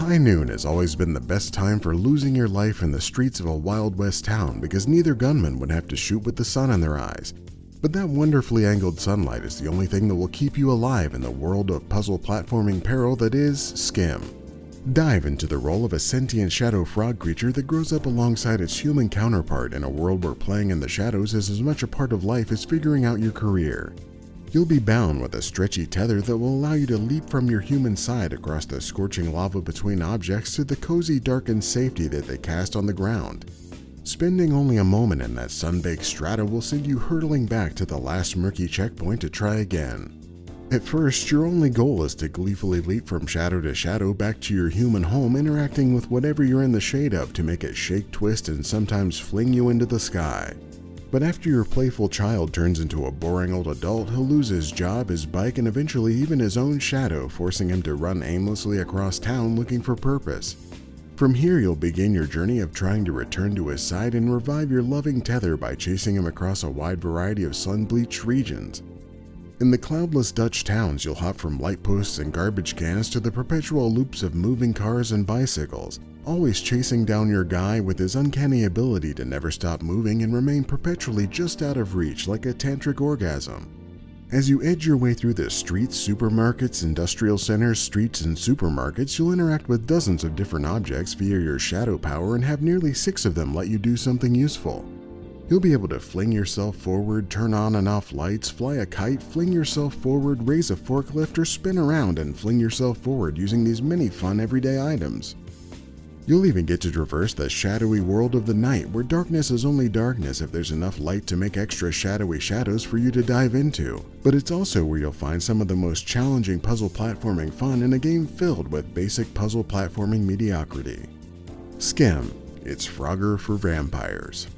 High noon has always been the best time for losing your life in the streets of a Wild West town because neither gunman would have to shoot with the sun in their eyes. But that wonderfully angled sunlight is the only thing that will keep you alive in the world of puzzle platforming peril that is SCHiM. Dive into the role of a sentient shadow frog creature that grows up alongside its human counterpart in a world where playing in the shadows is as much a part of life as figuring out your career. You'll be bound with a stretchy tether that will allow you to leap from your human side across the scorching lava between objects to the cozy darkened safety that they cast on the ground. Spending only a moment in that sun-baked strata will send you hurtling back to the last murky checkpoint to try again. At first, your only goal is to gleefully leap from shadow to shadow back to your human home, interacting with whatever you're in the shade of to make it shake, twist, and sometimes fling you into the sky. But after your playful child turns into a boring old adult, he'll lose his job, his bike, and eventually even his own shadow, forcing him to run aimlessly across town looking for purpose. From here, you'll begin your journey of trying to return to his side and revive your loving tether by chasing him across a wide variety of sun-bleached regions. In the cloudless Dutch towns, you'll hop from light posts and garbage cans to the perpetual loops of moving cars and bicycles, always chasing down your guy with his uncanny ability to never stop moving and remain perpetually just out of reach like a tantric orgasm. As you edge your way through the streets, supermarkets, industrial centers, streets, and supermarkets, you'll interact with dozens of different objects via your shadow power and have nearly 6 of them let you do something useful. You'll be able to fling yourself forward, turn on and off lights, fly a kite, fling yourself forward, raise a forklift, or spin around and fling yourself forward using these many fun everyday items. You'll even get to traverse the shadowy world of the night, where darkness is only darkness if there's enough light to make extra shadowy shadows for you to dive into. But it's also where you'll find some of the most challenging puzzle platforming fun in a game filled with basic puzzle platforming mediocrity. SCHiM, it's Frogger for vampires.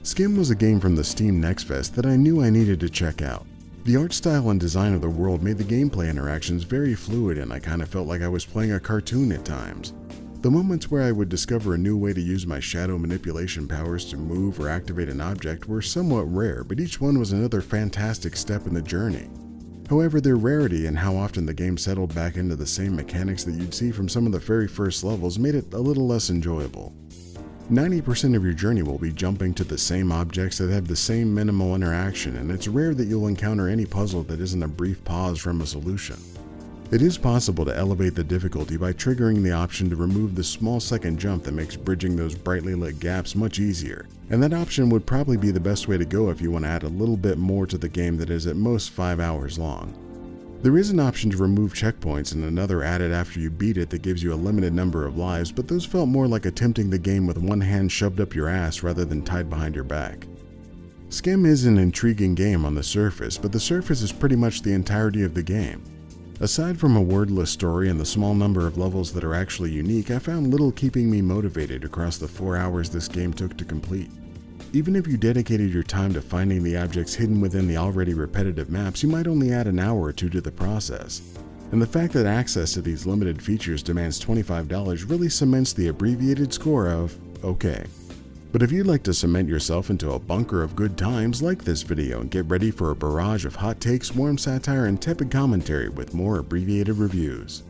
SCHiM was a game from the Steam Next Fest that I knew I needed to check out. The art style and design of the world made the gameplay interactions very fluid, and I kind of felt like I was playing a cartoon at times. The moments where I would discover a new way to use my shadow manipulation powers to move or activate an object were somewhat rare, but each one was another fantastic step in the journey. However, their rarity and how often the game settled back into the same mechanics that you'd see from some of the very first levels made it a little less enjoyable. 90% of your journey will be jumping to the same objects that have the same minimal interaction, and it's rare that you'll encounter any puzzle that isn't a brief pause from a solution. It is possible to elevate the difficulty by triggering the option to remove the small second jump that makes bridging those brightly lit gaps much easier, and that option would probably be the best way to go if you want to add a little bit more to the game that is at most 5 hours long. There is an option to remove checkpoints and another added after you beat it that gives you a limited number of lives, but those felt more like attempting the game with one hand shoved up your ass rather than tied behind your back. SCHiM is an intriguing game on the surface, but the surface is pretty much the entirety of the game. Aside from a wordless story and the small number of levels that are actually unique, I found little keeping me motivated across the 4 hours this game took to complete. Even if you dedicated your time to finding the objects hidden within the already repetitive maps, you might only add an hour or two to the process. And the fact that access to these limited features demands $25 really cements the abbreviated score of okay. But if you'd like to cement yourself into a bunker of good times, like this video and get ready for a barrage of hot takes, warm satire, and tepid commentary with more abbreviated reviews.